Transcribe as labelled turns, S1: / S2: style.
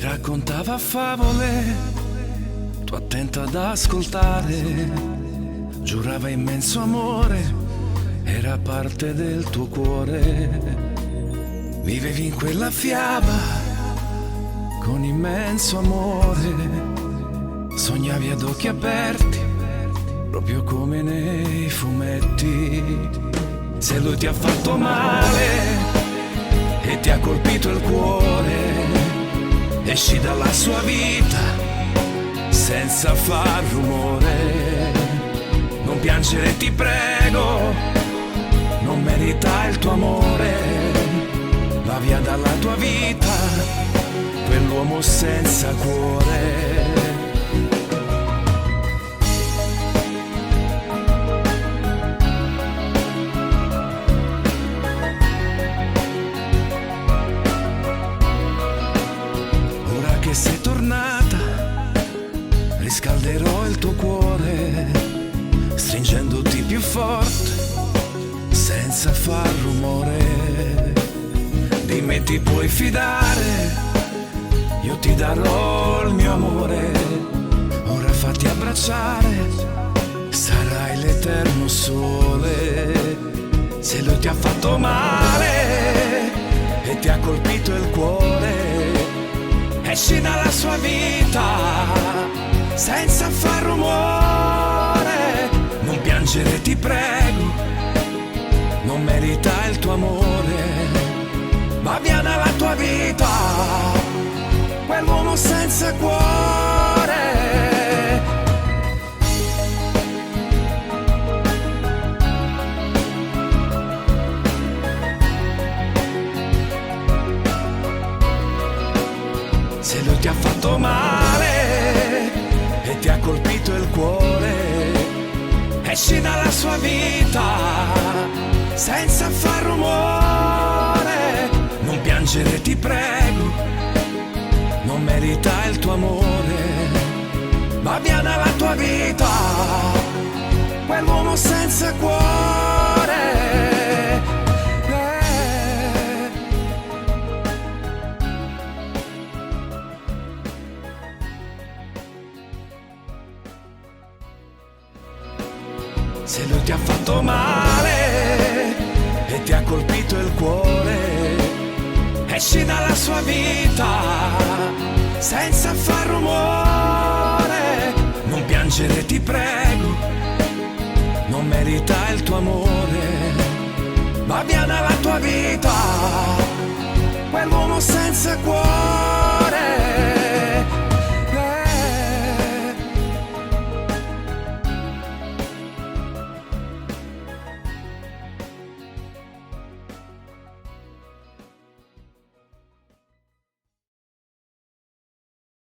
S1: Raccontava favole, tu attento ad ascoltare, giurava immenso amore, era parte del tuo cuore. Vivevi in quella fiaba con immenso amore, sognavi ad occhi aperti, proprio come nei fumetti. Se lui ti ha fatto male e ti ha colpito il cuore, esci dalla sua vita senza far rumore. Non piangere, ti prego, non merita il tuo amore. Va via dalla tua vita quell'uomo senza cuore. Sei tornata, riscalderò il tuo cuore, stringendoti più forte, senza far rumore. Di me ti puoi fidare, io ti darò il mio amore. Ora fatti abbracciare, sarai l'eterno sole. Se lui ti ha fatto male e ti ha colpito il cuore, esci dalla sua vita senza far rumore. Non piangere, ti prego, non merita il tuo amore. Va via dalla tua vita quell'uomo senza cuore. Se lui ti ha fatto male e ti ha colpito il cuore, esci dalla sua vita senza far rumore. Non piangere, ti prego, non merita il tuo amore. Va via dalla tua vita quell'uomo senza cuore. Se lui ti ha fatto male e ti ha colpito il cuore, esci dalla sua vita senza far rumore. Non piangere, ti prego, non merita il tuo amore. Va via dalla tua vita quell'uomo senza cuore.